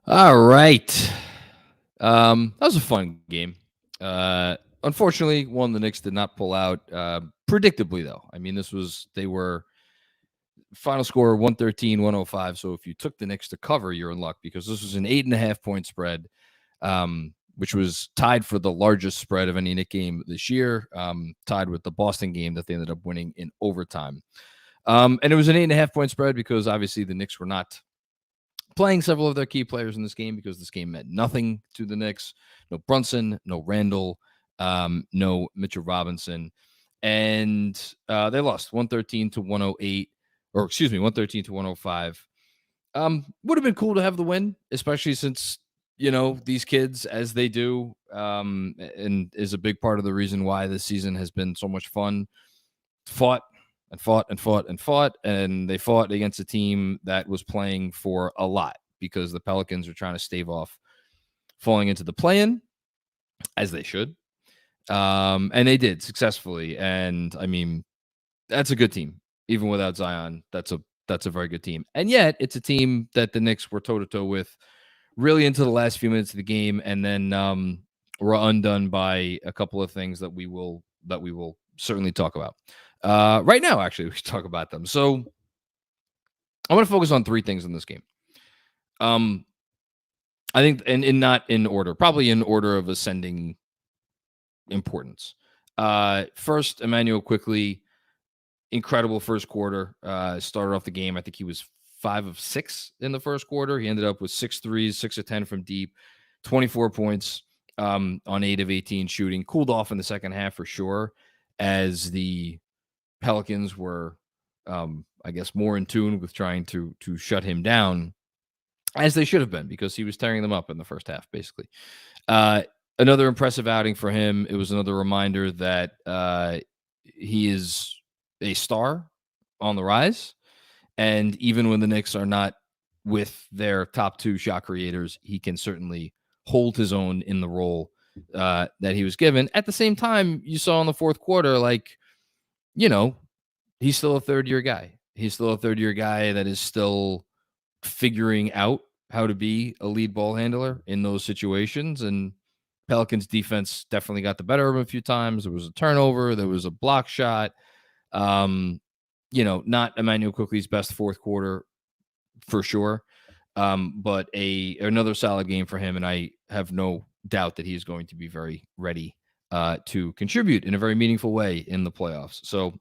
All right. That was a fun game. Unfortunately, one the Knicks did not pull out. Predictably, though. I mean, they were final score 113-105. So if you took the Knicks to cover, you're in luck because this was an 8.5 point spread, which was tied for the largest spread of any Knicks game this year, tied with the Boston game that they ended up winning in overtime. And it was an 8.5 point spread because obviously the Knicks were not playing several of their key players in this game because this game meant nothing to the Knicks. No Brunson, no Randall, no Mitchell Robinson. And they lost 113-108, or excuse me, 113-105. Would have been cool to have the win, especially since, these kids, as they do, and is a big part of the reason why this season has been so much fun, fought and fought and fought and fought, and they fought against a team that was playing for a lot because the Pelicans are trying to stave off falling into the play-in, as they should. And they did successfully. And I mean, that's a good team. Even without Zion, that's a very good team. And yet it's a team that the Knicks were toe-to-toe with really into the last few minutes of the game, and then were undone by a couple of things that we will certainly talk about. Right now, actually, we should talk about them. So I want to focus on three things in this game. I think, and not in order, probably in order of ascending importance. First, Emmanuel quickly, incredible first quarter. Started off the game. I think he was 5 of 6 in the first quarter. He ended up with 6 threes, 6 of 10 from deep, 24 points on 8 of 18 shooting. Cooled off in the second half for sure, as the Pelicans were, I guess, more in tune with trying to shut him down, as they should have been, because he was tearing them up in the first half, basically. Another impressive outing for him. It was another reminder that he is a star on the rise. And even when the Knicks are not with their top 2 shot creators, he can certainly hold his own in the role that he was given. At the same time, you saw in the fourth quarter, he's still a third-year guy. He's still a third-year guy that is still figuring out how to be a lead ball handler in those situations. And Pelicans defense definitely got the better of him a few times. There was a turnover. There was a block shot. Not Emmanuel Quickly's best fourth quarter for sure, but another solid game for him, and I have no doubt that he's going to be very ready to contribute in a very meaningful way in the playoffs. So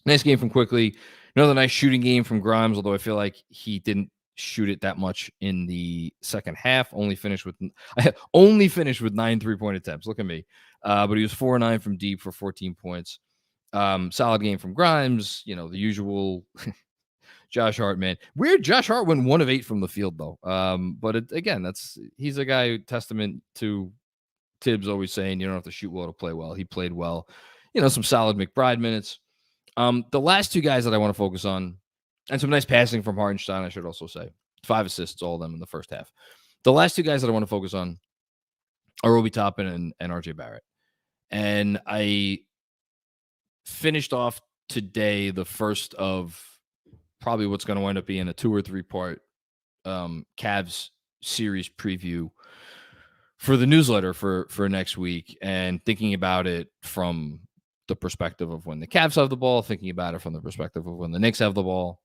nice game from Quickly. Another nice shooting game from Grimes, although I feel like he didn't shoot it that much in the second half. Only finished with 9 3-point attempts. Look at me. But he was 4-9 from deep for 14 points. Solid game from Grimes. The usual Josh Hart, man. Weird. Josh Hart went 1 of 8 from the field, though. But he's a guy, testament to Tibbs always saying you don't have to shoot well to play well. He played well. Some solid McBride minutes. The last 2 guys that I want to focus on, and some nice passing from Hartenstein, I should also say. 5 assists, all of them in the first half. The last 2 guys that I want to focus on are Obi Toppin and RJ Barrett. And I finished off today the first of probably what's going to wind up being a 2 or 3 part Cavs series preview for the newsletter for next week, and thinking about it from the perspective of when the Cavs have the ball, thinking about it from the perspective of when the Knicks have the ball.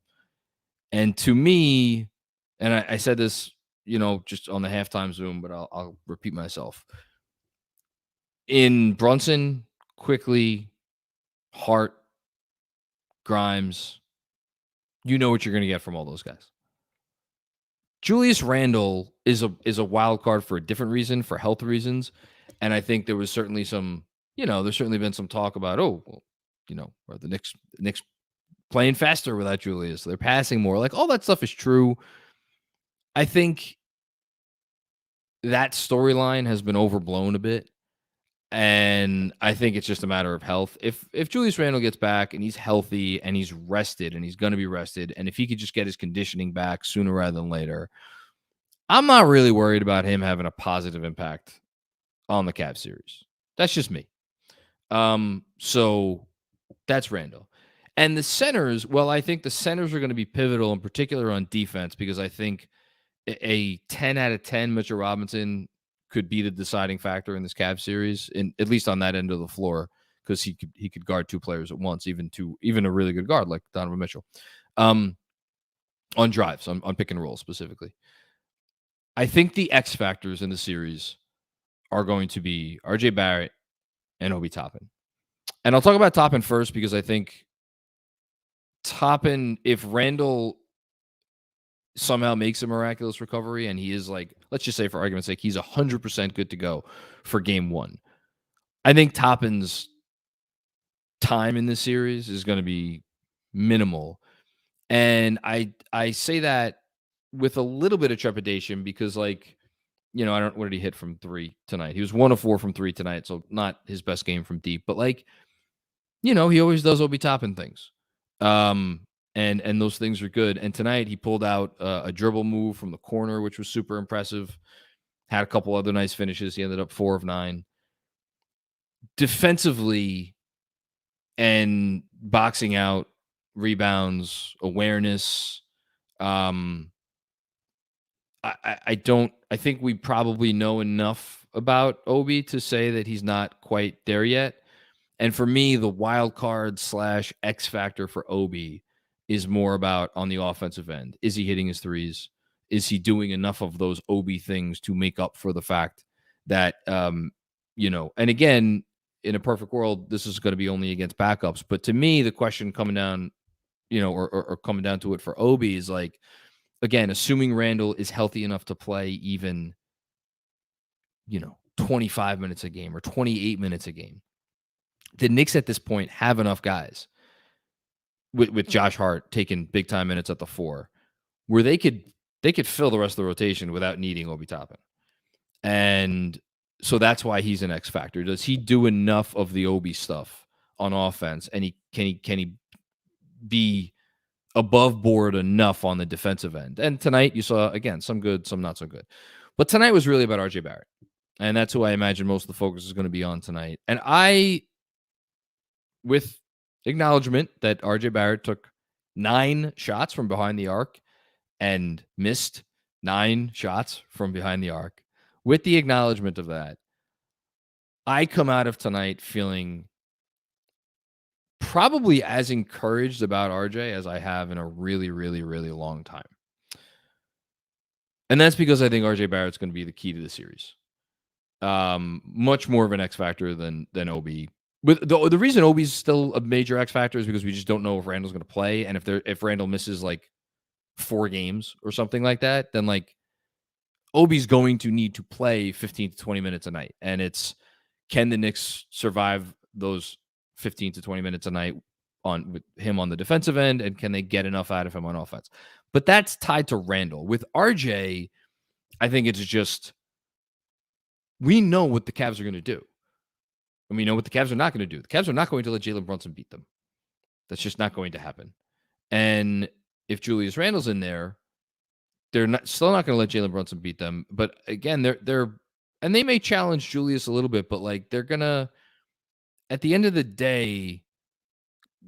And to me, and I said this, just on the halftime Zoom, but I'll repeat myself. In Brunson, Quickly, Hart, Grimes, you know what you're going to get from all those guys. Julius Randle is a wild card for a different reason, for health reasons. And I think there was certainly there's certainly been some talk about, are the Knicks playing faster without Julius? They're passing more. Like, all that stuff is true. I think that storyline has been overblown a bit. And I think it's just a matter of health. If Julius Randle gets back and he's healthy and he's rested, and he's going to be rested, and if he could just get his conditioning back sooner rather than later, I'm not really worried about him having a positive impact on the Cavs series. That's just me. So that's Randle. And the centers, well, I think the centers are going to be pivotal, in particular on defense, because I think a 10 out of 10 Mitchell Robinson could be the deciding factor in this Cavs series, at least on that end of the floor, because he could guard two players at once, even a really good guard like Donovan Mitchell, on drives, on pick and roll specifically. I think the X factors in the series are going to be RJ Barrett and Obi Toppin. And I'll talk about Toppin first because I think Toppin, if Randall somehow makes a miraculous recovery and he is like, let's just say for argument's sake, he's 100% good to go for game one, I think Toppin's time in this series is going to be minimal. And I say that with a little bit of trepidation because, like, you know, what did he hit from three tonight? He was 1 of 4 from three tonight, so not his best game from deep. But, like, you know, he always does Obi Toppin things. And those things are good. And tonight he pulled out a dribble move from the corner, which was super impressive. Had a couple other nice finishes. He ended up 4 of 9. Defensively and boxing out, rebounds, awareness. I think we probably know enough about Obi to say that he's not quite there yet. And for me, the wild card / X factor for Obi is more about on the offensive end. Is he hitting his threes? Is he doing enough of those Obi things to make up for the fact that, you know, and again, in a perfect world, this is going to be only against backups. But to me, the question coming down, you know, or coming down to it for Obi is like, again, assuming Randall is healthy enough to play even, you know, 25 minutes a game or 28 minutes a game, the Knicks at this point have enough guys with Josh Hart taking big time minutes at the 4 where they could fill the rest of the rotation without needing Obi Toppin. And so that's why he's an X factor. Does he do enough of the Obi stuff on offense? And can he be above board enough on the defensive end? And tonight you saw, again, some good, some not so good. But tonight was really about RJ Barrett. And that's who I imagine most of the focus is going to be on tonight. And with acknowledgement that RJ Barrett took 9 shots from behind the arc and missed 9 shots from behind the arc, with the acknowledgement of that, I come out of tonight feeling probably as encouraged about RJ as I have in a really, really, really long time. And that's because I think RJ Barrett's going to be the key to the series. Much more of an X factor than Obi. With the reason Obi's still a major X factor is because we just don't know if Randall's going to play, and if Randall misses like 4 games or something like that, then like Obi's going to need to play 15 to 20 minutes a night, and it's, can the Knicks survive those 15 to 20 minutes a night with him on the defensive end, and can they get enough out of him on offense? But that's tied to Randall. With RJ, I think it's just, we know what the Cavs are going to do. And we know what the Cavs are not going to do. The Cavs are not going to let Jalen Brunson beat them. That's just not going to happen. And if Julius Randle's in there, they're still not going to let Jalen Brunson beat them. But again, and they may challenge Julius a little bit, but like they're going to, at the end of the day,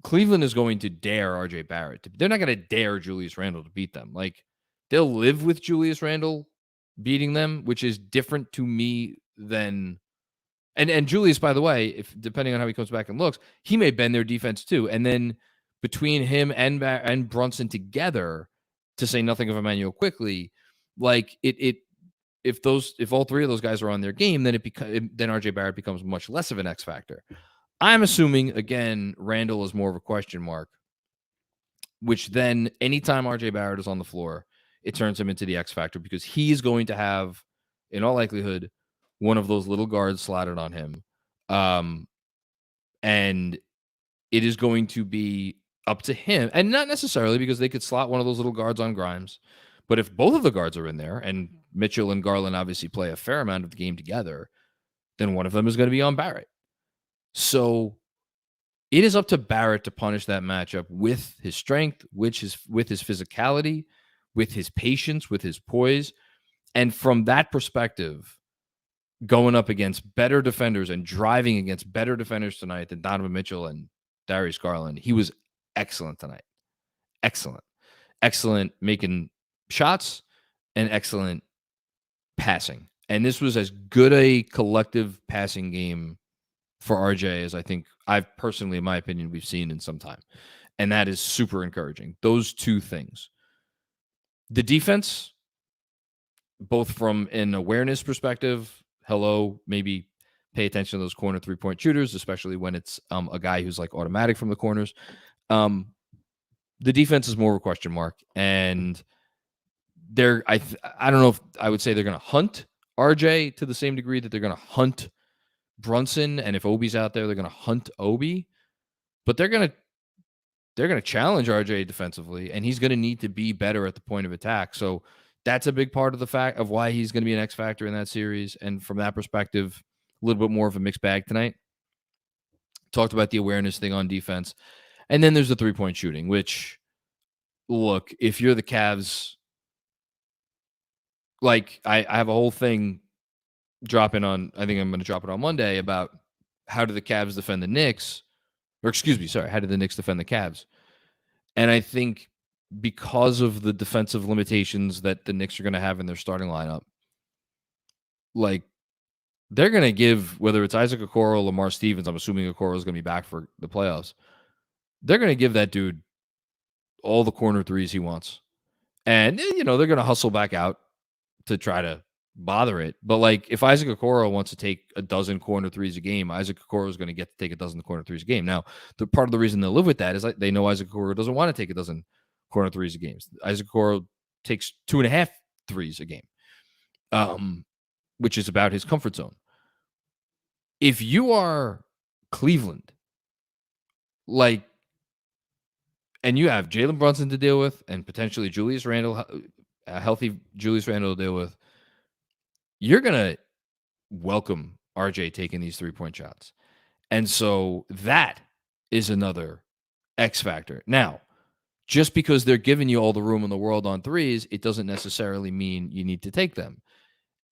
Cleveland is going to dare RJ Barrett. They're not going to dare Julius Randle to beat them. Like, they'll live with Julius Randle beating them, which is different to me than, and Julius, by the way, if depending on how he comes back and looks, he may bend their defense too. And then between him and Brunson together, to say nothing of Emmanuel quickly, like if all 3 of those guys are on their game, then then RJ Barrett becomes much less of an X factor. I'm assuming, again, Randall is more of a question mark, which then anytime RJ Barrett is on the floor, it turns him into the X factor because he's going to have, in all likelihood, one of those little guards slotted on him. And it is going to be up to him, and not necessarily because they could slot one of those little guards on Grimes. But if both of the guards are in there, and Mitchell and Garland obviously play a fair amount of the game together, then one of them is going to be on Barrett. So it is up to Barrett to punish that matchup with his strength, with his physicality, with his patience, with his poise. And from that perspective, going up against better defenders and driving against better defenders tonight than Donovan Mitchell and Darius Garland, he was excellent tonight. Excellent making shots, and excellent passing. And this was as good a collective passing game for RJ as I think I've personally, in my opinion, we've seen in some time. And that is super encouraging. Those two things. The defense, both from an awareness perspective, maybe pay attention to those corner 3-point shooters, especially when it's a guy who's like automatic from the corners. The defense is more of a question mark. And I don't know if I would say they're going to hunt RJ to the same degree that they're going to hunt Brunson, and if Obi's out there, they're going to hunt Obi, but they're going to challenge RJ defensively, and he's going to need to be better at the point of attack. So that's a big part of the fact of why he's going to be an X factor in that series. And from that perspective, a little bit more of a mixed bag tonight. Talked about the awareness thing on defense, and then there's the 3-point shooting, which, look, if you're the Cavs, like I have a whole thing dropping on, I think I'm going to drop it on Monday about how do the Cavs defend the Knicks, how do the Knicks defend the Cavs? And I think because of the defensive limitations that the Knicks are going to have in their starting lineup, like they're going to give, whether it's Isaac Okoro or Lamar Stevens, I'm assuming Okoro is going to be back for the playoffs, they're going to give that dude all the corner threes he wants. And, they're going to hustle back out to try to bother it. But like if Isaac Okoro wants to take a dozen corner threes a game, Isaac Okoro is going to get to take a dozen corner threes a game. Now, the part of the reason they'll live with that is like they know Isaac Okoro doesn't want to take a dozen corner threes a game. Isaac Okoro takes 2.5 threes a game, which is about his comfort zone. If you are Cleveland, like, and you have Jalen Brunson to deal with and potentially Julius Randle, a healthy Julius Randle to deal with, you're going to welcome RJ taking these 3-point shots. And so that is another X factor. Now, just because they're giving you all the room in the world on threes, it doesn't necessarily mean you need to take them.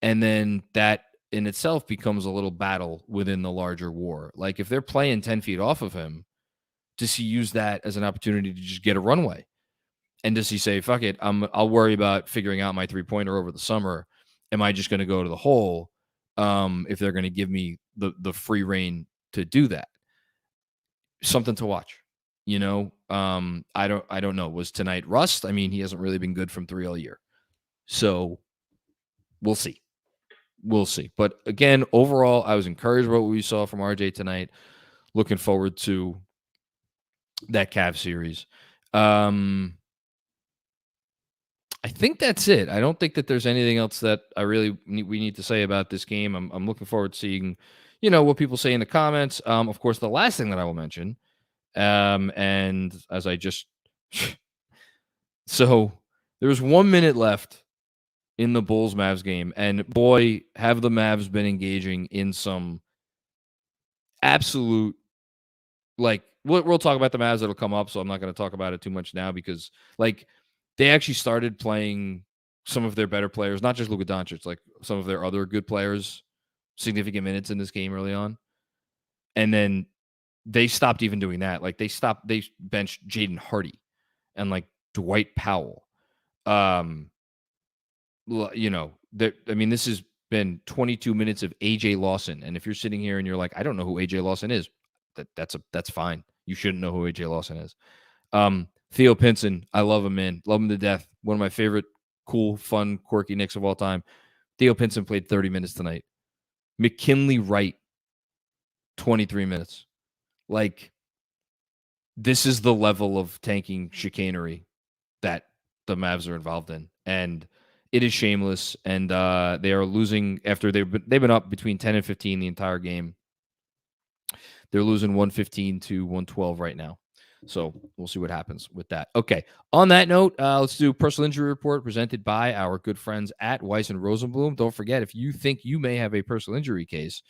And then that in itself becomes a little battle within the larger war. Like if they're playing 10 feet off of him, does he use that as an opportunity to just get a runway? And does he say, fuck it, I'll worry about figuring out my 3-pointer over the summer. Am I just going to go to the hole if they're going to give me the free reign to do that? Something to watch. I don't know. Was tonight rust? I mean, he hasn't really been good from 3 all year. So we'll see. But again, overall, I was encouraged by what we saw from RJ tonight. Looking forward to that Cavs series. I think that's it. I don't think that there's anything else that we need to say about this game. I'm looking forward to seeing, what people say in the comments. Of course, the last thing that I will mention, and as I just, so there was 1 minute left in the Bulls-Mavs game, and boy, have the Mavs been engaging in some absolute, like, we'll talk about the Mavs that'll come up, so I'm not going to talk about it too much now because, like, they actually started playing some of their better players, not just Luka Doncic, like some of their other good players, significant minutes in this game early on. And then they stopped even doing that. Like they benched Jaden Hardy and like Dwight Powell. This has been 22 minutes of AJ Lawson. And if you're sitting here and you're like, I don't know who AJ Lawson is, that's fine. You shouldn't know who AJ Lawson is. Theo Pinson, I love him, man. Love him to death. One of my favorite cool, fun, quirky Knicks of all time. Theo Pinson played 30 minutes tonight. McKinley Wright, 23 minutes. Like, this is the level of tanking chicanery that the Mavs are involved in. And it is shameless. And they are losing after they've been up between 10 and 15 the entire game. They're losing 115 to 112 right now. So we'll see what happens with that. Okay. On that note, let's do a personal injury report presented by our good friends at Weiss and Rosenblum. Don't forget, if you think you may have a personal injury case,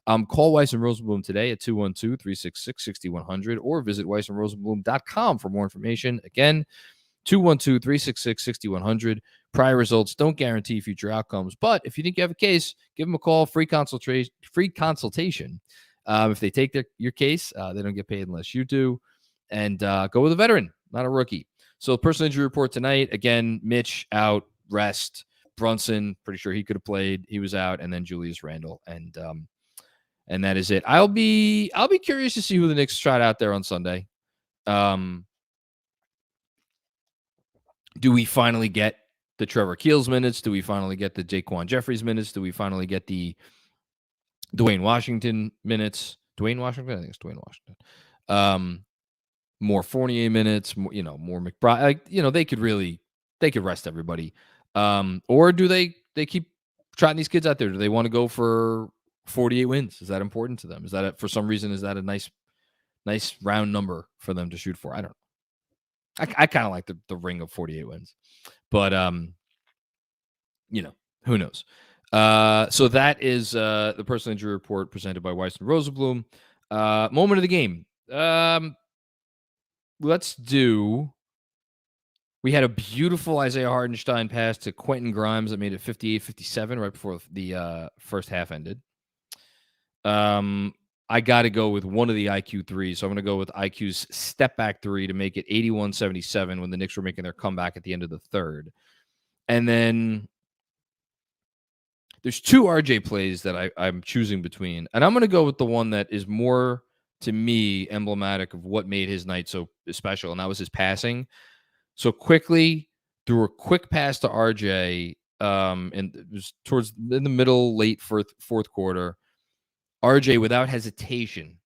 call Weiss and Rosenblum today at 212-366-6100 or visit weissandrosenblum.com for more information. Again, 212-366-6100. Prior results don't guarantee future outcomes, but if you think you have a case, give them a call. Free consultation. If they take your case, they don't get paid unless you do. And go with a veteran, not a rookie. So personal injury report tonight. Again, Mitch out, rest. Brunson, pretty sure he could have played. He was out, and then Julius Randle, and that is it. I'll be curious to see who the Knicks trot out there on Sunday. Do we finally get the Trevor Keels minutes? Do we finally get the Jaquan Jeffries minutes? Do we finally get the Dwayne Washington minutes? Dwayne Washington? I think it's Dwayne Washington. More Fournier minutes, more McBride. Like, they could rest everybody. Or do they keep trotting these kids out there? Do they want to go for 48 wins? Is that important to them? Is that for some reason, is that a nice round number for them to shoot for? I don't know. I kind of like the ring of 48 wins, but who knows? So that is the personal injury report presented by Weiss and Rosenblum. Moment of the game. We had a beautiful Isaiah Hartenstein pass to Quentin Grimes that made it 58-57 right before the first half ended. I got to go with one of the IQ threes, so I'm going to go with IQ's step back three to make it 81-77 when the Knicks were making their comeback at the end of the third. And then there's two RJ plays that I'm choosing between, and I'm going to go with the one that is more, to me, emblematic of what made his night so special, and that was his passing. So quickly, threw a quick pass to RJ, and it was in the middle, late fourth quarter. RJ, without hesitation,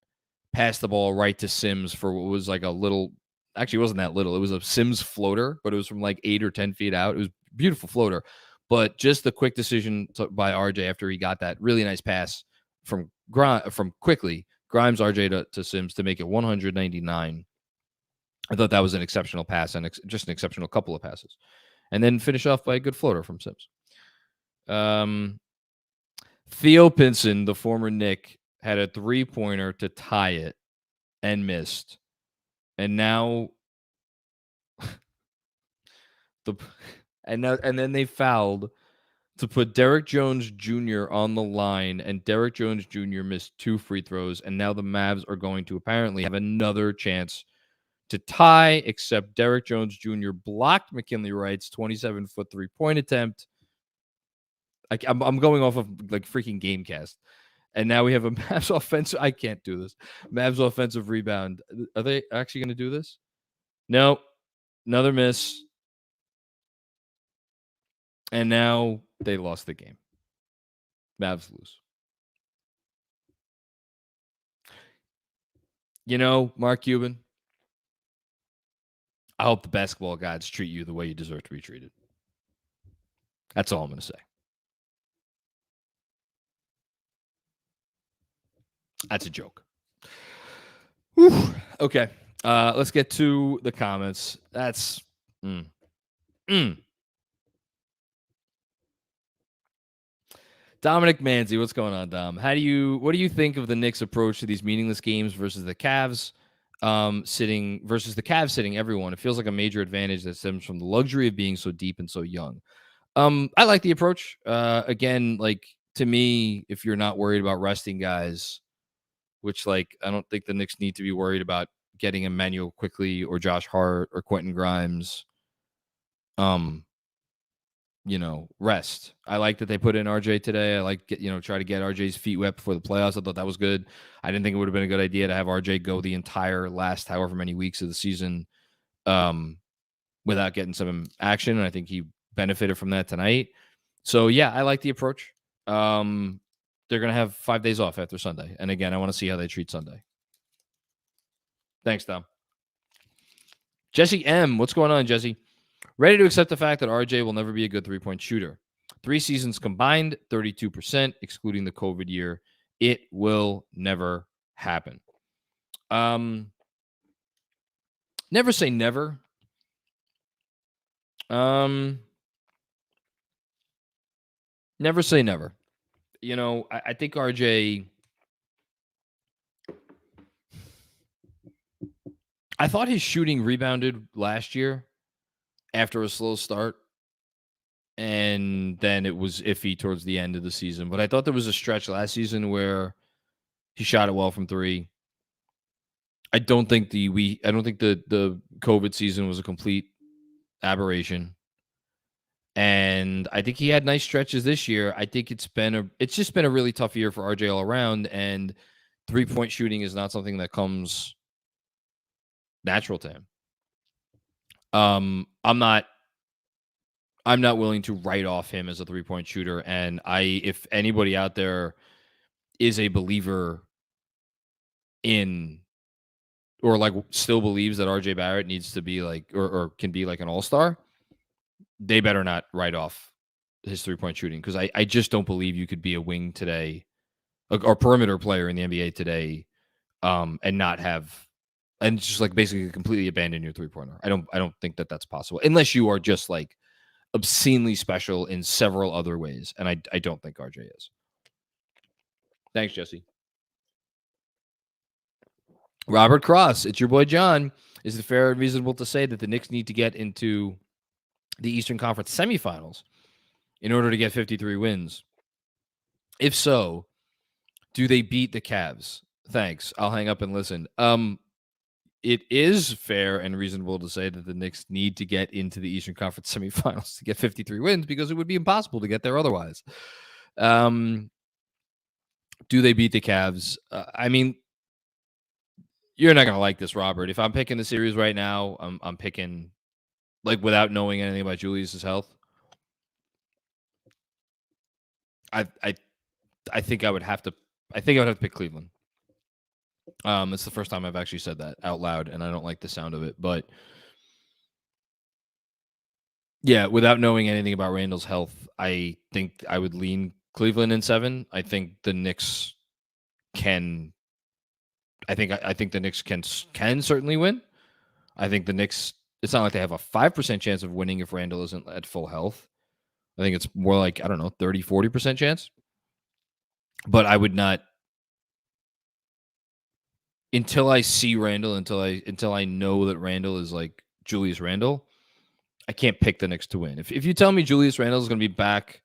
passed the ball right to Sims for what was like a little, actually it wasn't that little, it was a Sims floater, but it was from like 8 or 10 feet out. It was a beautiful floater, but just the quick decision by RJ after he got that really nice pass from quickly, Grimes, RJ to Sims to make it 199. I thought that was an exceptional pass and just an exceptional couple of passes. And then finish off by a good floater from Sims. Theo Pinson, the former Knick, had a 3-pointer to tie it and missed. And now and then they fouled to put Derrick Jones Jr. on the line, and Derrick Jones Jr. missed 2 free throws, and now the Mavs are going to apparently have another chance to tie, except Derrick Jones Jr. blocked McKinley Wright's 27-foot 3-point attempt. I'm going off of like freaking Gamecast. And now we have a Mavs offensive. I can't do this. Mavs offensive rebound. Are they actually going to do this? No. Another miss. And now they lost the game. Mavs lose. Mark Cuban, I hope the basketball gods treat you the way you deserve to be treated. That's all I'm going to say. That's a joke. Whew. Okay. Let's get to the comments. That's Dominic Manzi, what's going on, Dom? What do you think of the Knicks' approach to these meaningless games versus the Cavs sitting everyone? It feels like a major advantage that stems from the luxury of being so deep and so young. I like the approach. Again, like, to me, if you're not worried about resting guys, which, like, I don't think the Knicks need to be worried about getting Emmanuel quickly or Josh Hart or Quentin Grimes. Rest. I like that they put in RJ today. I like try to get RJ's feet wet before the playoffs. I thought that was good. I didn't think it would have been a good idea to have RJ go the entire last however many weeks of the season without getting some action. And I think he benefited from that tonight. So yeah, I like the approach. They're going to have 5 days off after Sunday. And again, I want to see how they treat Sunday. Thanks, Dom. Jesse M. What's going on, Jesse? Ready to accept the fact that RJ will never be a good 3-point shooter. 3 seasons combined, 32%, excluding the COVID year. It will never happen. Never say never. Never say never. I think RJ, I thought his shooting rebounded last year after a slow start, and then it was iffy towards the end of the season. But I thought there was a stretch last season where he shot it well from 3. I don't think the COVID season was a complete aberration. And I think he had nice stretches this year. I think it's just been a really tough year for RJ all around, and 3-point shooting is not something that comes natural to him. I'm not willing to write off him as a 3-point shooter. And if anybody out there is a believer in, or like still believes that RJ Barrett needs to be like, or can be like an all-star, they better not write off his 3-point shooting, because I just don't believe you could be a wing today, or perimeter player in the NBA today, and not have, and just like basically completely abandon your 3-pointer. I don't think that that's possible, unless you are just like obscenely special in several other ways, and I don't think RJ is. Thanks, Jesse. Robert Cross, it's your boy John. Is it fair and reasonable to say that the Knicks need to get into the Eastern Conference semifinals in order to get 53 wins? If so, do they beat the Cavs? Thanks. I'll hang up and listen. It is fair and reasonable to say that the Knicks need to get into the Eastern Conference semifinals to get 53 wins, because it would be impossible to get there otherwise. Do they beat the Cavs? I mean, you're not going to like this, Robert. If I'm picking the series right now, I'm picking, like, without knowing anything about Julius's health. I think I would have to. I think I would have to pick Cleveland. It's the first time I've actually said that out loud, and I don't like the sound of it. But yeah, without knowing anything about Randall's health, I think I would lean Cleveland in 7. I think the Knicks can. I think the Knicks can certainly win. I think the Knicks. It's not like they have a 5% chance of winning if Randall isn't at full health. I think it's more like, I don't know, 30, 40% chance. But I would not, until I see Randall, until I know that Randall is like Julius Randle, I can't pick the Knicks to win. If you tell me Julius Randle is going to be back,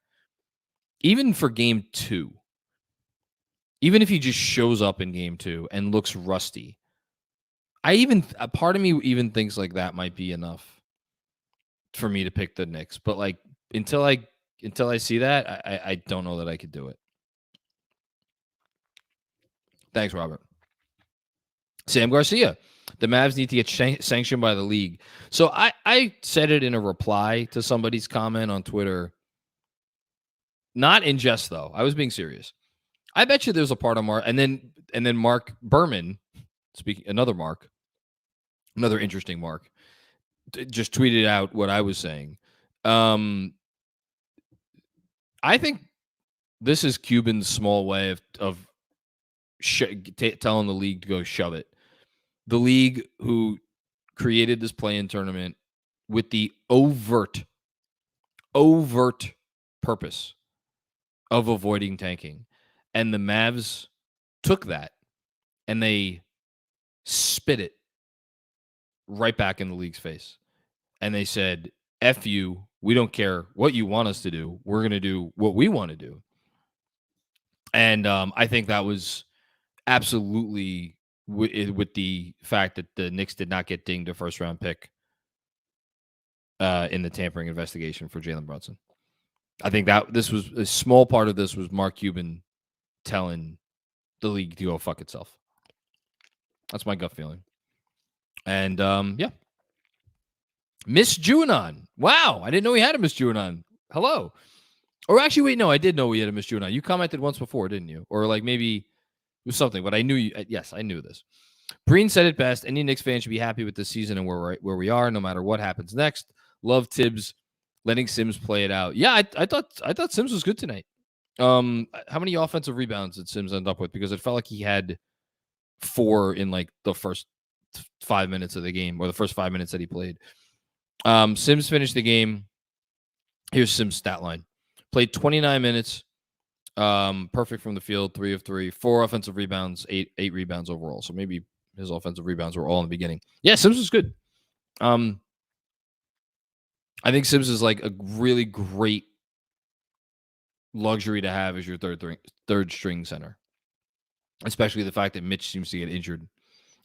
even for game 2, even if he just shows up in game 2 and looks rusty, a part of me even thinks like that might be enough for me to pick the Knicks. But like, until I see that, I don't know that I could do it. Thanks, Robert. Sam Garcia, the Mavs need to get sanctioned by the league. So I said it in a reply to somebody's comment on Twitter. Not in jest, though. I was being serious. I bet you there's a part of Mark, and then Mark Berman, another interesting Mark, just tweeted out what I was saying. I think this is Cuban's small way of telling the league to go shove it. The league, who created this play-in tournament with the overt purpose of avoiding tanking. And the Mavs took that and they spit it right back in the league's face. And they said, F you, we don't care what you want us to do. We're going to do what we want to do. And I think that was absolutely with the fact that the Knicks did not get dinged a first-round pick in the tampering investigation for Jalen Brunson. I think that this was a small part of this was Mark Cuban telling the league to go fuck itself. That's my gut feeling. And yeah. Miss Juanon. Wow, I didn't know we had a Miss Juanon. Hello. Or actually, wait, no, I did know we had a Miss Juanon. You commented once before, didn't you? Or like maybe it was something, but I knew you. Yes, I knew this. Breen said it best. Any Knicks fan should be happy with this season and where we are, no matter what happens next. Love Tibbs letting Sims play it out. Yeah, I thought Sims was good tonight. How many offensive rebounds did Sims end up with? Because it felt like he had 4 in like the first 5 minutes of the game, or the first 5 minutes that he played. Sims finished the game. Here's Sims' stat line. Played 29 minutes. Perfect from the field, 3 of 3, 4 offensive rebounds, 8 rebounds overall. So maybe his offensive rebounds were all in the beginning. Yeah, Sims was good. I think Sims is like a really great luxury to have as your third string center, especially the fact that Mitch seems to get injured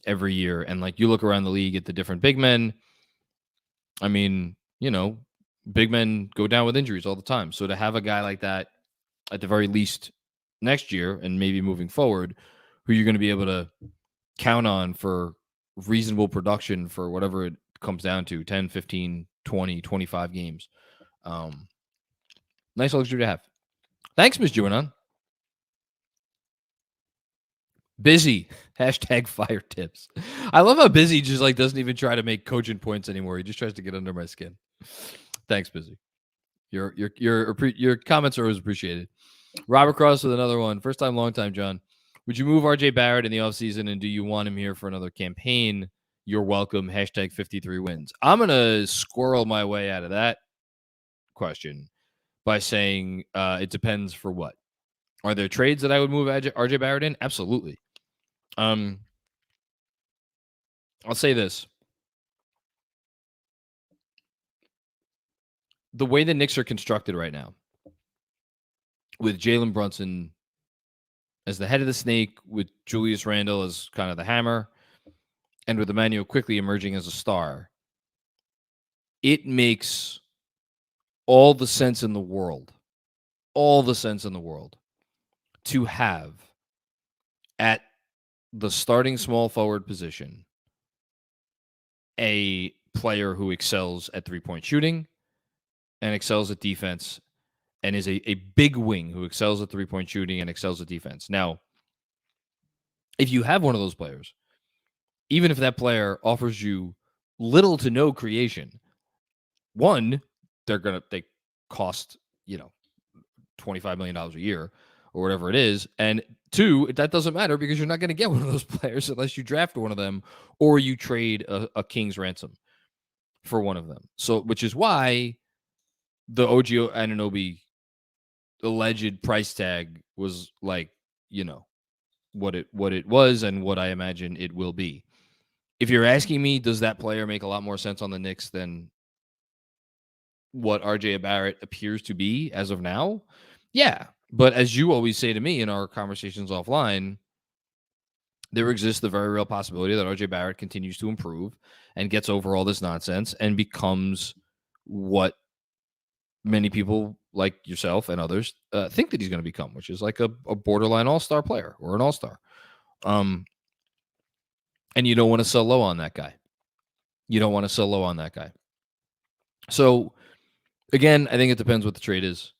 every year. And like you look around the league at the different big men. I mean, you know, Big men go down with injuries all the time. So to have a guy like that, at the very least next year and maybe moving forward, who you're going to be able to count on for reasonable production for whatever it comes down to, 10, 15, 20, 25 games. Nice luxury to have. Thanks, Ms. Juanon. Busy. Hashtag fire tips. I love how Busy just like doesn't even try to make cogent points anymore. He just tries to get under my skin. Thanks, Busy. Your comments are always appreciated. Robert Cross with another one. First time, long time, John. Would you move RJ Barrett in the offseason, and do you want him here for another campaign? You're welcome. Hashtag 53 wins. I'm going to squirrel my way out of that question by saying it depends for what. Are there trades that I would move RJ Barrett in? Absolutely. I'll say this. The way the Knicks are constructed right now, with Jalen Brunson as the head of the snake, with Julius Randle as kind of the hammer, and with Emmanuel quickly emerging as a star, it makes all the sense in the world to have at the starting small forward position a player who excels at three-point shooting and excels at defense and is a big wing who excels at three-point shooting and excels at defense. Now, if you have one of those players, even if that player offers you little to no creation, one, they cost, $25 million a year or whatever it is. And two, that doesn't matter because you're not going to get one of those players unless you draft one of them or you trade a king's ransom for one of them. So, which is why the OG Anunoby alleged price tag was like, what it was and what I imagine it will be. If you're asking me, does that player make a lot more sense on the Knicks than what RJ Barrett appears to be as of now? Yeah. But as you always say to me in our conversations offline, there exists the very real possibility that RJ Barrett continues to improve and gets over all this nonsense and becomes what many people like yourself and others think that he's going to become, which is like a borderline all-star player or an all-star. And you don't want to sell low on that guy. So, again, I think it depends what the trade is.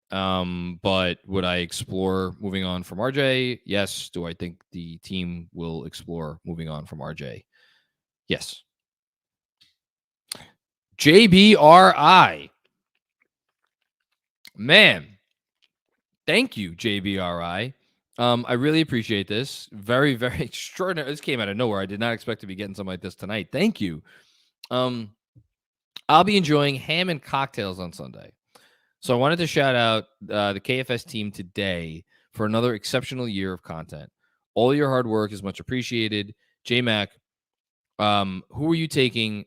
But would I explore moving on from RJ? Yes. Do I think the team will explore moving on from RJ? Yes. JBRI. Man, thank you, JBRI. I really appreciate this. Very, very extraordinary. This came out of nowhere. I did not expect to be getting something like this tonight. Thank you. I'll be enjoying ham and cocktails on Sunday. So I wanted to shout out the KFS team today for another exceptional year of content. All your hard work is much appreciated. J-Mac, who are you taking?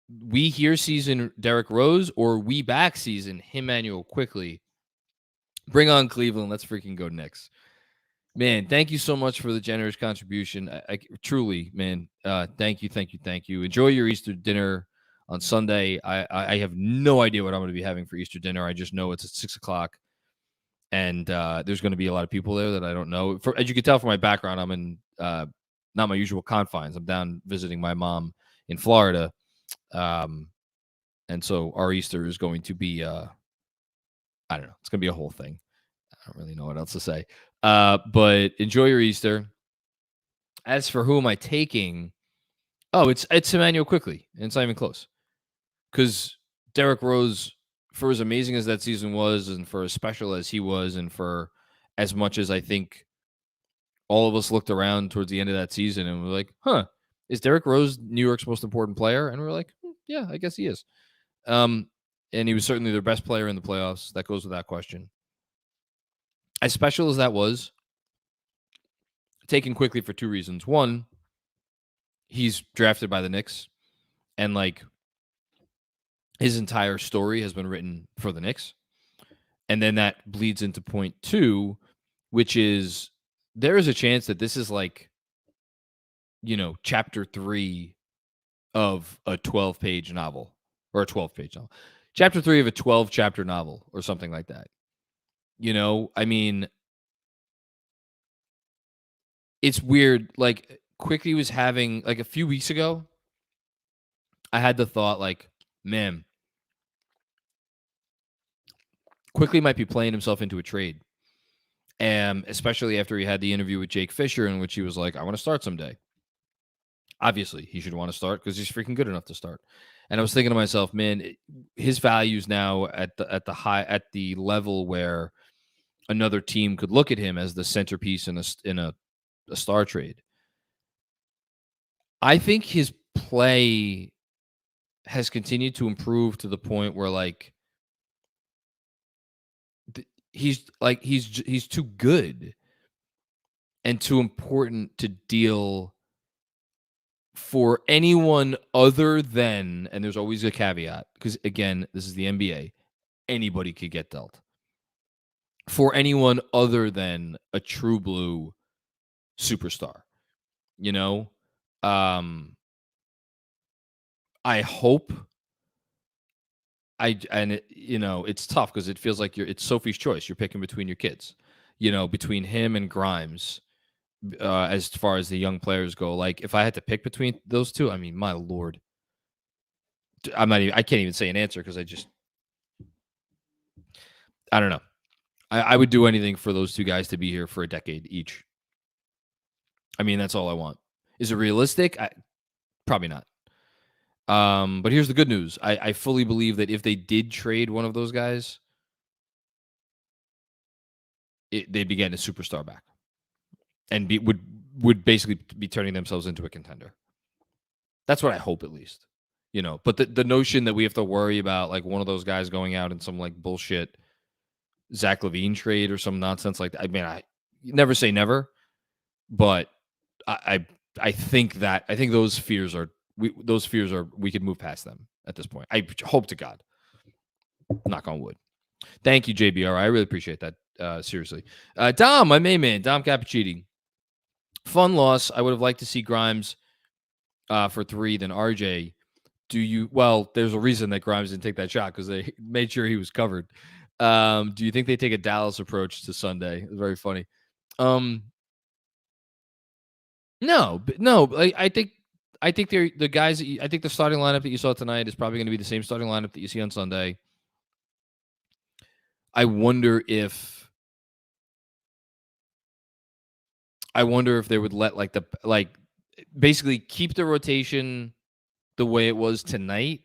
We here season Derrick Rose or we back season Emmanuel quickly? Bring on Cleveland. Let's freaking go Knicks. Man, thank you so much for the generous contribution. I truly, man, thank you. Enjoy your Easter dinner on Sunday. I have no idea what I'm going to be having for Easter dinner. I just know it's at 6:00, and there's going to be a lot of people there that I don't know. As you can tell from my background, I'm in not my usual confines. I'm down visiting my mom in Florida, and so our Easter is going to be I don't know. It's going to be a whole thing. I don't really know what else to say. But enjoy your Easter. As for who am I taking? Oh, it's Emmanuel quickly. And it's not even close. Because Derrick Rose, for as amazing as that season was, and for as special as he was, and for as much as I think all of us looked around towards the end of that season and were like, is Derrick Rose New York's most important player? And we're like, yeah, I guess he is. And he was certainly their best player in the playoffs. That goes without question. As special as that was, taken quickly for two reasons. One, he's drafted by the Knicks, and like his entire story has been written for the Knicks. And then that bleeds into point two, which is there is a chance that this is like, chapter 3 of a 12-page novel or a 12-page novel. chapter 3 of a 12 chapter novel or something like that. I mean, it's weird. Like, Quickly was having, like, a few weeks ago, I had the thought, like, man, Quickly might be playing himself into a trade. And especially after he had the interview with Jake Fisher, in which he was like, I want to start someday. Obviously, he should want to start because he's freaking good enough to start. And I was thinking to myself, man, his value's now at the level where another team could look at him as the centerpiece in a star trade. I think his play has continued to improve to the point where, like, he's too good and too important to deal for anyone other than, and there's always a caveat, because again, this is the NBA, anybody could get dealt. For anyone other than a true blue superstar, I hope it's tough because it feels like it's Sophie's choice. You're picking between your kids, between him and Grimes. As far as the young players go, like, if I had to pick between those two, I mean, my Lord, I can't even say an answer because I don't know. I would do anything for those two guys to be here for a decade each. I mean, that's all I want. Is it realistic? Probably not. But here's the good news. I fully believe that if they did trade one of those guys, they'd be getting a superstar back, and would basically be turning themselves into a contender. That's what I hope, at least. But the notion that we have to worry about, like, one of those guys going out in some, like, bullshit Zach LaVine trade or some nonsense like that. I mean, I never say never, but I think those fears are we could move past them at this point. I hope to God. Knock on wood. Thank you, JBR. I really appreciate that. Seriously. Dom, my main man, Dom Cappuccini. Fun loss. I would have liked to see Grimes for 3 than RJ. Well, there's a reason that Grimes didn't take that shot because they made sure he was covered. Do you think they take a Dallas approach to Sunday? It's very funny. No. I think they're the guys. I think the starting lineup that you saw tonight is probably going to be the same starting lineup that you see on Sunday. I wonder if they would let basically keep the rotation the way it was tonight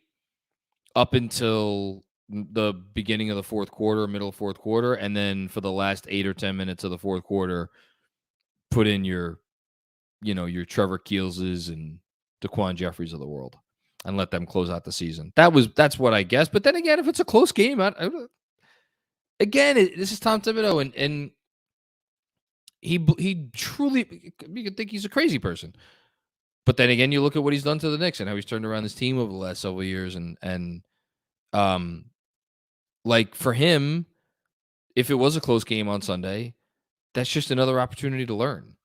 up until the beginning of the fourth quarter, middle of fourth quarter, and then for the last 8 or 10 minutes of the fourth quarter, put in your Trevor Keelses and DaQuan Jeffries of the world and let them close out the season. That's what I guess. But then again, if it's a close game, this is Tom Thibodeau, and he truly, you could think he's a crazy person. But then again, you look at what he's done to the Knicks and how he's turned around this team over the last several years, and like, for him, if it was a close game on Sunday, that's just another opportunity to learn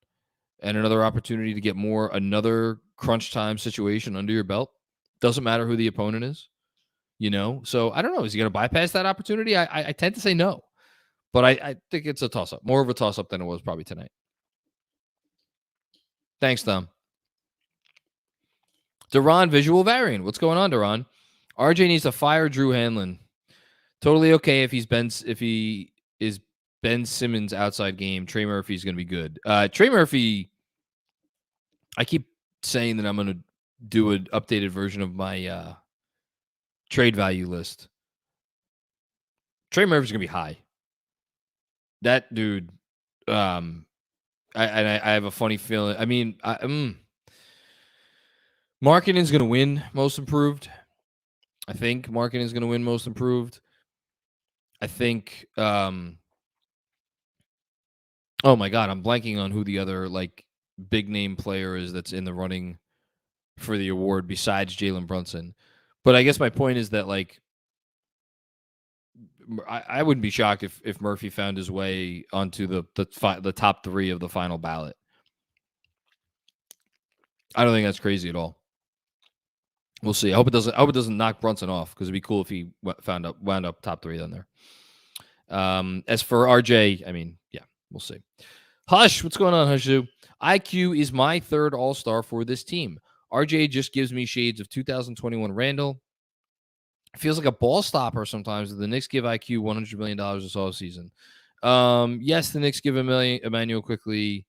and another opportunity to get another crunch time situation under your belt. Doesn't matter who the opponent is, So I don't know. Is he going to bypass that opportunity? I tend to say no, but I think it's a toss-up. More of a toss-up than it was probably tonight. Thanks, Tom. Duran, visual variant. What's going on, Duran? RJ needs to fire Drew Hanlon. Totally okay if he is Ben Simmons' outside game. Trey Murphy's going to be good. Trey Murphy, I keep saying that I'm going to do an updated version of my trade value list. Trey Murphy's going to be high. That dude, I have a funny feeling. I mean, Markkanen's going to win most improved. I think Markkanen's going to win most improved. I think, oh my God, I'm blanking on who the other, like, big name player is that's in the running for the award besides Jalen Brunson. But I guess my point is that, like, I wouldn't be shocked if Murphy found his way onto the top 3 of the final ballot. I don't think that's crazy at all. We'll see. I hope it doesn't knock Brunson off, because it'd be cool if he wound up top 3 then there. As for RJ, I mean, yeah, we'll see. Hush, what's going on, Hushu? IQ is my third All-Star for this team. RJ just gives me shades of 2021 Randall. It feels like a ball stopper sometimes. The Knicks give IQ $100 million this offseason. Yes, the Knicks give Emmanuel quickly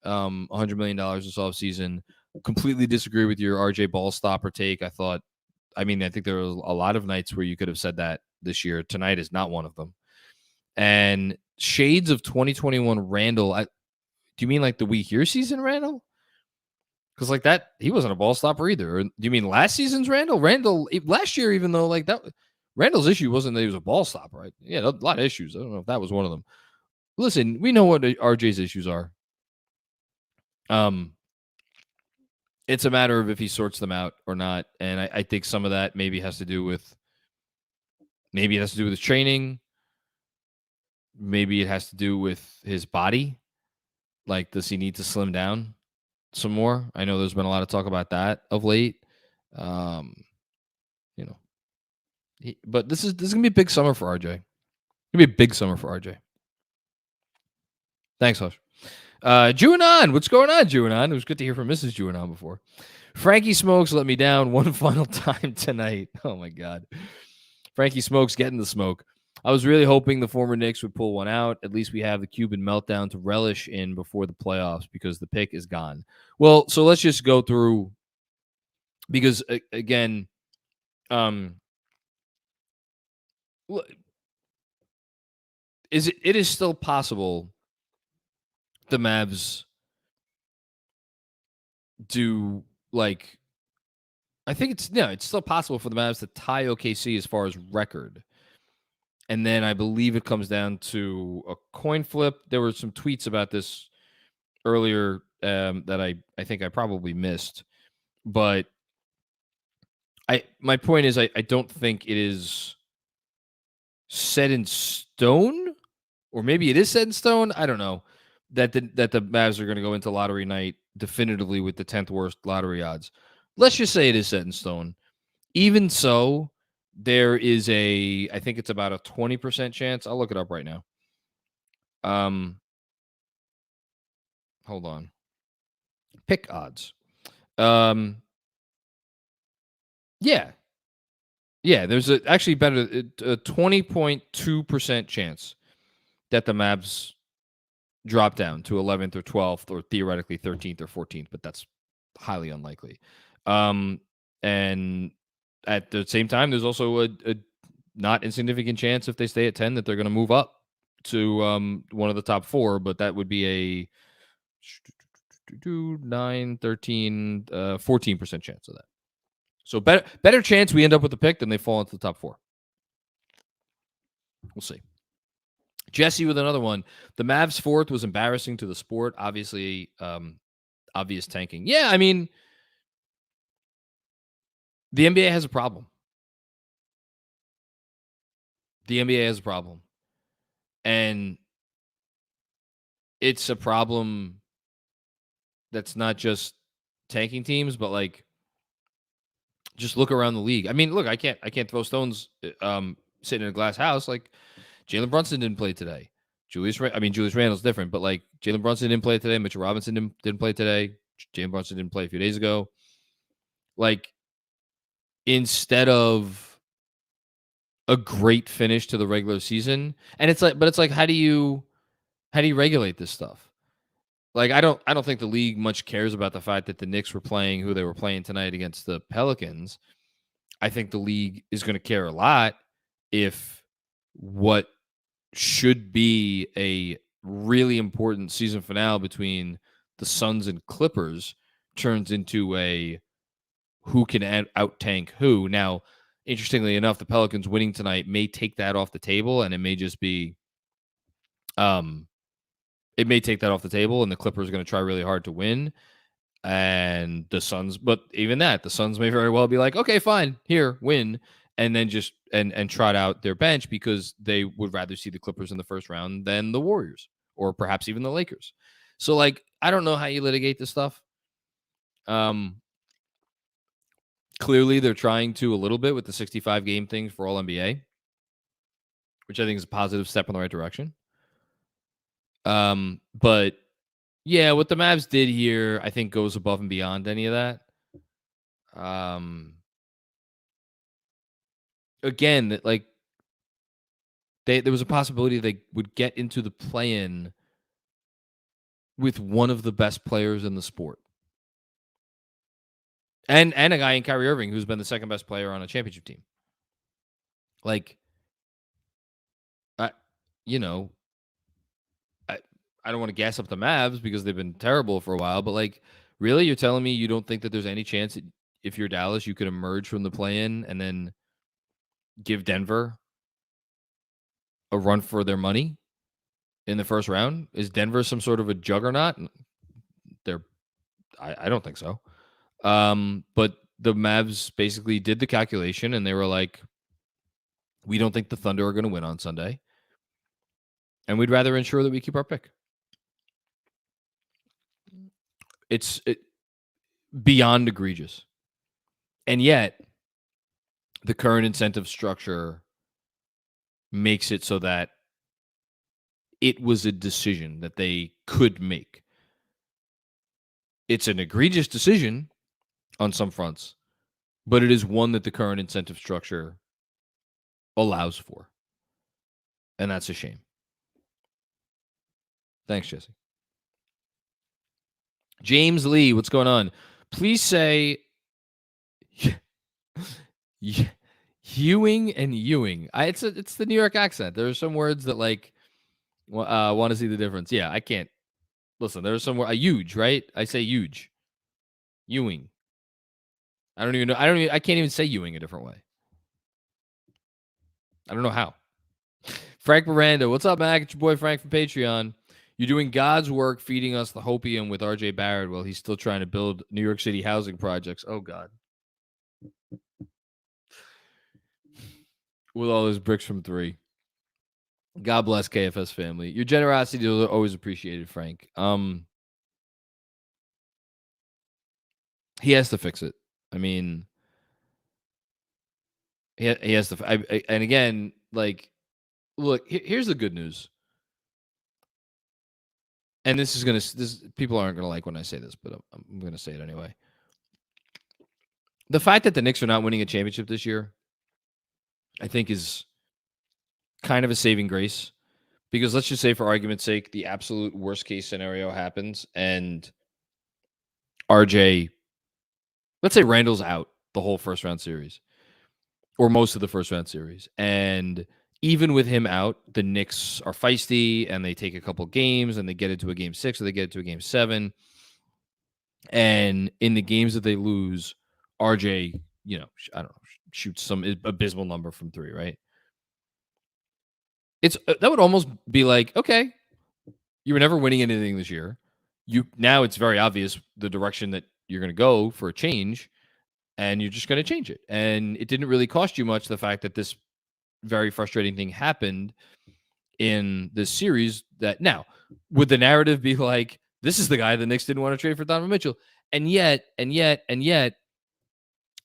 $100 million this offseason. Completely disagree with your RJ ball stopper take. I think there were a lot of nights where you could have said that this year. Tonight is not one of them. And shades of 2021 Randall. Do you mean like the We Here season Randall? Because like that, he wasn't a ball stopper either. Or do you mean last season's Randall? Randall last year, even though like that, Randall's issue wasn't that he was a ball stopper, right? Yeah, a lot of issues. I don't know if that was one of them. Listen, we know what RJ's issues are. It's a matter of if he sorts them out or not. And I think some of that maybe has to do with his training. Maybe it has to do with his body. Like, does he need to slim down some more? I know there's been a lot of talk about that of late. But this is gonna be a big summer for RJ. It's gonna be a big summer for RJ. Thanks, Hush. Juanon, what's going on, Juanon? It was good to hear from Mrs. Juanon before. Frankie Smokes let me down one final time tonight. Oh my God. Frankie Smokes getting the smoke. I was really hoping the former Knicks would pull one out. At least we have the Cuban meltdown to relish in before the playoffs, because the pick is gone. Well, so let's just go through, because again, it is still possible the Mavs do, like, I think it's still possible for the Mavs to tie OKC as far as record. And then I believe it comes down to a coin flip. There were some tweets about this earlier that I think I probably missed. But my point is I don't think it is set in stone, or maybe it is set in stone. I don't know that the Mavs are going to go into lottery night definitively with the 10th worst lottery odds. Let's just say it is set in stone. Even so, there is I think it's about a 20% chance. I'll look it up right now. Hold on. Pick odds. Yeah. There's actually better a 20.2% chance that the Mavs drop down to 11th or 12th or theoretically 13th or 14th, but that's highly unlikely. And at the same time, there's also a not insignificant chance, if they stay at 10, that they're going to move up to one of the top 4, but that would be a 9, 13, 14% chance of that. So better chance we end up with the pick than they fall into the top 4. We'll see. Jesse with another one. The Mavs 4th was embarrassing to the sport. Obviously, obvious tanking. Yeah, I mean, the NBA has a problem. The NBA has a problem. And it's a problem that's not just tanking teams, but like, just look around the league. I mean, look, I can't throw stones sitting in a glass house. Like, Jalen Brunson didn't play today. Julius Randle's different, but like, Jalen Brunson didn't play today. Mitchell Robinson didn't play today. Jalen Brunson didn't play a few days ago. Like, instead of a great finish to the regular season, and it's like, how do you regulate this stuff? Like, I don't think the league much cares about the fact that the Knicks were playing who they were playing tonight against the Pelicans. I think the league is going to care a lot if what should be a really important season finale between the Suns and Clippers turns into a who can out tank who. Now, interestingly enough, the Pelicans winning tonight may take that off the table, and it may just be it may take that off the table, and the Clippers are going to try really hard to win. And the Suns, but even that, the Suns may very well be like, okay, fine, here, win, and then just and trot out their bench because they would rather see the Clippers in the first round than the Warriors, or perhaps even the Lakers. So, like, I don't know how you litigate this stuff. Because Clearly, they're trying to a little bit with the 65 game thing for all NBA, which I think is a positive step in the right direction. But yeah, what the Mavs did here, I think, goes above and beyond any of that. Again, like there was a possibility they would get into the play-in with one of the best players in the sport, and a guy in Kyrie Irving who's been the second best player on a championship team. Like, I, you know, I don't want to gas up the Mavs because they've been terrible for a while, but like, really, you're telling me you don't think that there's any chance that if you're Dallas, you could emerge from the play-in and then give Denver a run for their money in the first round? Is Denver some sort of a juggernaut? I don't think so. But the Mavs basically did the calculation and they were like, we don't think the Thunder are going to win on Sunday, and we'd rather ensure that we keep our pick. It's beyond egregious. And yet, the current incentive structure makes it so that it was a decision that they could make. It's an egregious decision on some fronts, but it is one that the current incentive structure allows for. And that's a shame. Thanks, Jesse. James Lee, what's going on? Please say Hewing and Ewing. It's the New York accent. There are some words that like want to see the difference. Yeah, I can't. Listen, there's some a huge, right? I say huge. Ewing. I don't even know. I can't even say Ewing a different way. I don't know how. Frank Miranda, what's up, Mac? It's your boy Frank from Patreon. You're doing God's work feeding us the hopium with RJ Barrett while he's still trying to build New York City housing projects. Oh, God. With all those bricks from 3. God bless KFS family. Your generosity is always appreciated, Frank. He has to fix it. I mean, he has to. And again, like, look, here's the good news. And this people aren't gonna like when I say this, but I'm gonna say it anyway. The fact that the Knicks are not winning a championship this year, I think, is kind of a saving grace. Because let's just say, for argument's sake, the absolute worst case scenario happens and RJ, let's say Randall's out the whole first round series or most of the first round series. And even with him out, the Knicks are feisty and they take a couple games and they get into a game 6 or they get into a game 7. And in the games that they lose, RJ, I don't know, shoots some abysmal number from 3, right? That would almost be like, okay, you were never winning anything this year. Now it's very obvious the direction that you're going to go for a change, and you're just going to change it. And it didn't really cost you much, the fact that this very frustrating thing happened in this series. That now, would the narrative be like, this is the guy the Knicks didn't want to trade for Donovan Mitchell? And yet,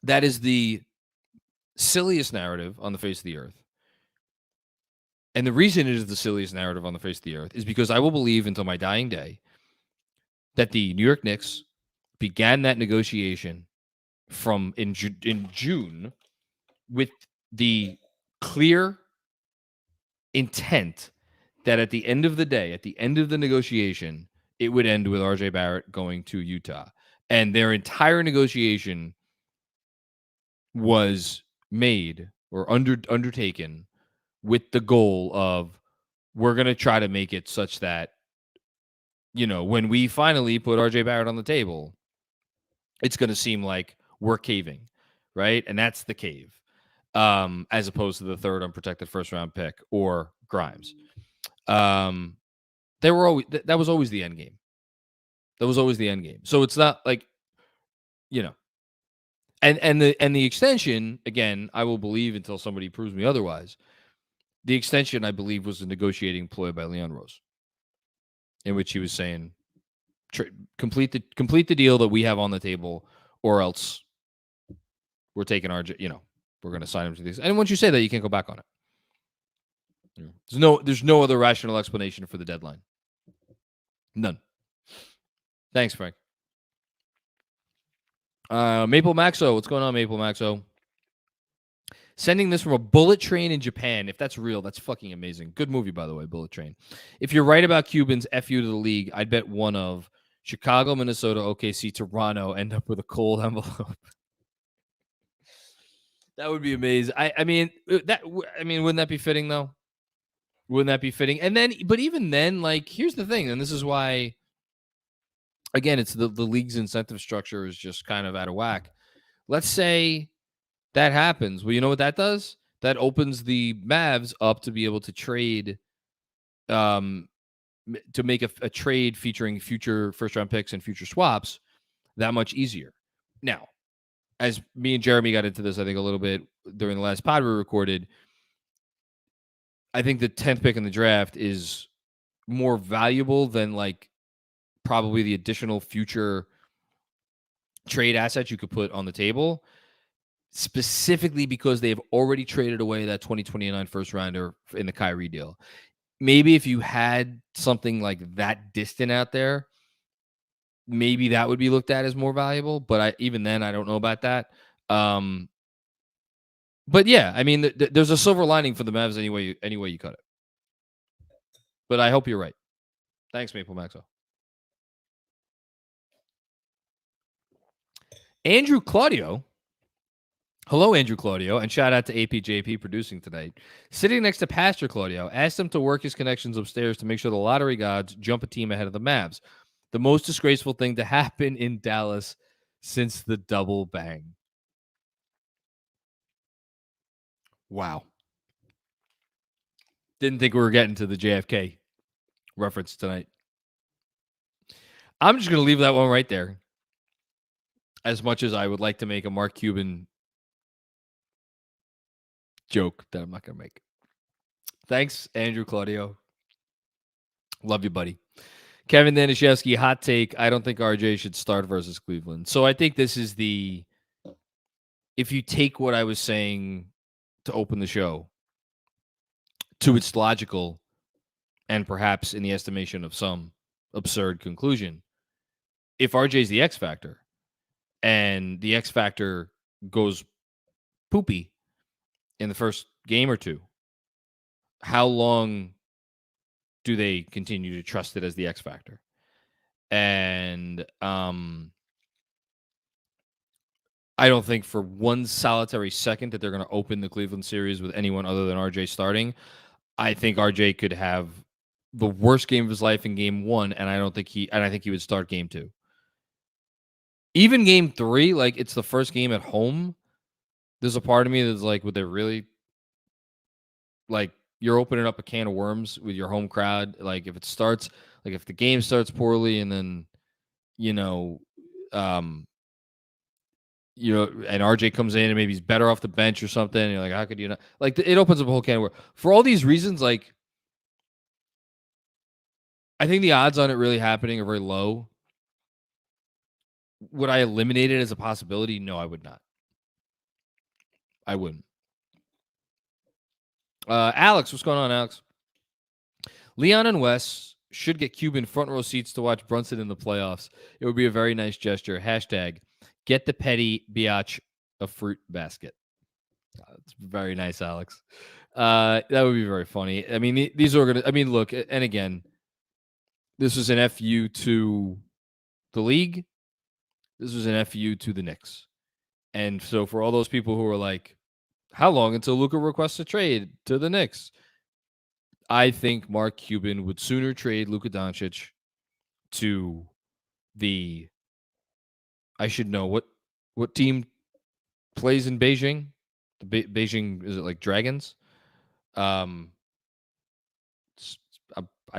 that is the silliest narrative on the face of the earth. And the reason it is the silliest narrative on the face of the earth is because I will believe until my dying day that the New York Knicks began that negotiation from in June with the clear intent that at the end of the day, at the end of the negotiation, it would end with RJ Barrett going to Utah. And their entire negotiation was made or undertaken with the goal of, we're going to try to make it such that, when we finally put RJ Barrett on the table, it's going to seem like we're caving, right? And that's the cave, as opposed to the third unprotected first round pick or Grimes. That was always the end game. That was always the end game. So it's not like, and the extension, again, I will believe until somebody proves me otherwise. The extension, I believe, was a negotiating ploy by Leon Rose, in which he was saying, complete the deal that we have on the table, or else we're taking RJ, we're going to sign him to these. And once you say that, you can't go back on it. There's no other rational explanation for the deadline. None. Thanks, Frank. Maple Maxo, what's going on, Maple Maxo? Sending this from a bullet train in Japan. If that's real, that's fucking amazing. Good movie, by the way, Bullet Train. If you're right about Cubans, F you to the league. I'd bet one of Chicago, Minnesota, OKC, Toronto end up with a cold envelope. That would be amazing. I mean, wouldn't that be fitting though? Wouldn't that be fitting? And then, but even then, like, here's the thing, and this is why, again, it's the league's incentive structure is just kind of out of whack. Let's say that happens. Well, you know what that does? That opens the Mavs up to be able to trade, to make a trade featuring future first-round picks and future swaps that much easier. Now, as me and Jeremy got into this, I think a little bit during the last pod we recorded, I think the 10th pick in the draft is more valuable than like probably the additional future trade assets you could put on the table, specifically because they've already traded away that 2029 first rounder in the Kyrie deal. Maybe if you had something like that distant out there, maybe that would be looked at as more valuable. But even then, I don't know about that. But yeah, I mean, there's a silver lining for the Mavs any way you cut it. But I hope you're right. Thanks, Maple Maxo. Andrew Claudio. Hello, Andrew Claudio, and shout out to APJP producing tonight. Sitting next to Pastor Claudio, asked him to work his connections upstairs to make sure the lottery gods jump a team ahead of the Mavs. The most disgraceful thing to happen in Dallas since the double bang. Wow. Didn't think we were getting to the JFK reference tonight. I'm just going to leave that one right there. As much as I would like to make a Mark Cuban joke that I'm not going to make. Thanks, Andrew Claudio. Love you, buddy. Kevin Danishevsky, hot take. I don't think RJ should start versus Cleveland. So I think this is if you take what I was saying to open the show to its logical and perhaps in the estimation of some absurd conclusion, if RJ is the X factor and the X factor goes poopy in the first game or two, how long do they continue to trust it as the X factor? And I don't think for one solitary second that they're going to open the Cleveland series with anyone other than RJ starting. I think RJ could have the worst game of his life in game one, and I think he would start game two. Even game three, like it's the first game at home. There's a part of me that's like, would they really, like, you're opening up a can of worms with your home crowd. Like if the game starts poorly and then, and RJ comes in and maybe he's better off the bench or something. And you're like, how could you not? Like it opens up a whole can of worms. For all these reasons, like I think the odds on it really happening are very low. Would I eliminate it as a possibility? No, I would not. I wouldn't. Alex, what's going on, Alex? Leon and Wes should get Cuban front row seats to watch Brunson in the playoffs. It would be a very nice gesture. Hashtag get the petty biatch a fruit basket. That's very nice, Alex. That would be very funny. I mean, these are going to, I mean, look, and again, this was an FU to the league. This was an FU to the Knicks. And so for all those people who are like, how long until Luka requests a trade to the Knicks? I think Mark Cuban would sooner trade Luka Doncic to I should know what team plays in Beijing. Beijing, is it like Dragons? I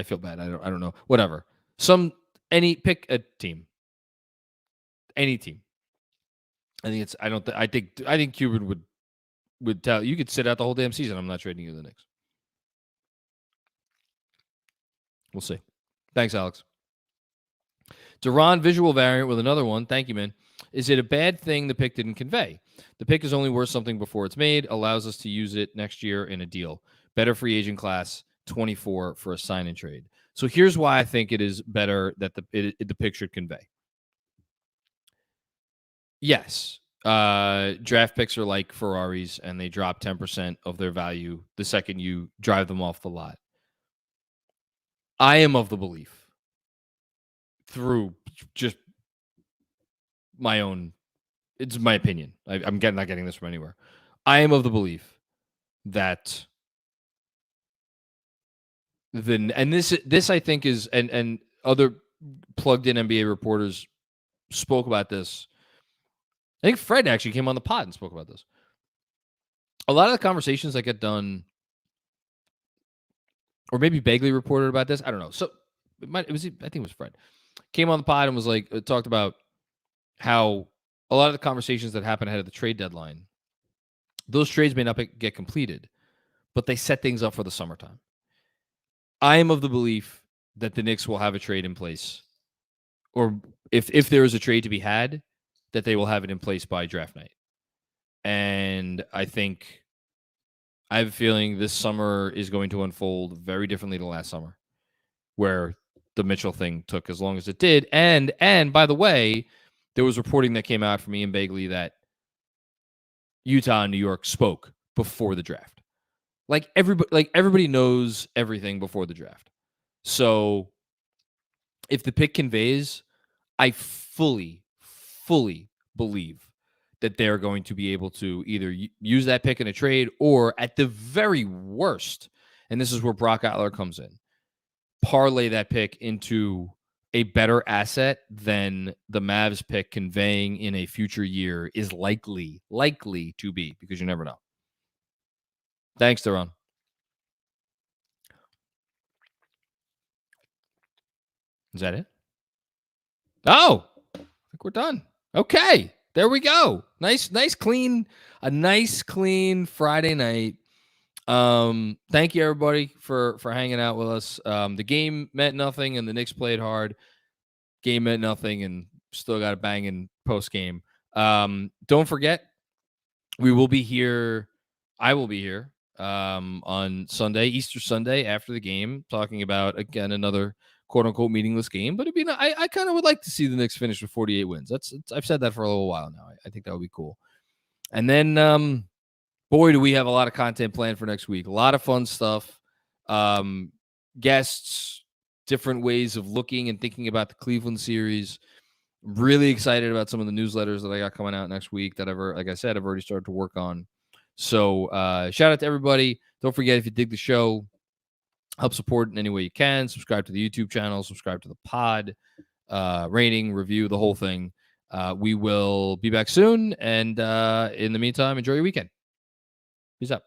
feel bad. I don't know. Whatever. Pick a team. Any team. I think Cuban would tell you could sit out the whole damn season. I'm not trading you to the Knicks. We'll see. Thanks, Alex. Duran visual variant with another one. Thank you, man. Is it a bad thing the pick didn't convey? The pick is only worth something before it's made, allows us to use it next year in a deal. Better free agent class, 24 for a sign and trade. So here's why I think it is better that the pick should convey. Yes, draft picks are like Ferraris, and they drop 10% of their value the second you drive them off the lot. I am of the belief, through just my own, it's my opinion. I'm not getting this from anywhere. I am of the belief that this I think is, and other plugged in NBA reporters spoke about this. I think Fred actually came on the pod and spoke about this. A lot of the conversations that get done, or maybe Bagley reported about this. I don't know. So I think it was Fred. Came on the pod and was like, talked about how a lot of the conversations that happen ahead of the trade deadline, those trades may not get completed, but they set things up for the summertime. I am of the belief that the Knicks will have a trade in place, or if there is a trade to be had, that they will have it in place by draft night. And I have a feeling this summer is going to unfold very differently than last summer, where the Mitchell thing took as long as it did. And by the way, there was reporting that came out from Ian Bagley that Utah and New York spoke before the draft. Like everybody knows everything before the draft. So if the pick conveys, I fully believe that they're going to be able to either use that pick in a trade, or at the very worst, and this is where Brock Otler comes in, parlay that pick into a better asset than the Mavs pick conveying in a future year is likely to be, because you never know. Thanks, Daron. Is that it? Oh, I think we're done. Okay, there we go. Nice clean Friday night. Thank you everybody for hanging out with us. The game meant nothing and the Knicks played hard. Game meant nothing and still got a banging post game. Don't forget, we will be here. I will be here on Sunday, Easter Sunday, after the game, talking about, again, another quote unquote meaningless game. But I kind of would like to see the Knicks finish with 48 wins. I've said that for a little while now. I think that would be cool. And then boy, do we have a lot of content planned for next week. A lot of fun stuff. Guests, different ways of looking and thinking about the Cleveland series. Really excited about some of the newsletters that I got coming out next week that I've already started to work on. So shout out to everybody. Don't forget, if you dig the show, help support in any way you can. Subscribe to the YouTube channel. Subscribe to the pod. Rating, review, the whole thing. We will be back soon. And in the meantime, enjoy your weekend. Peace out.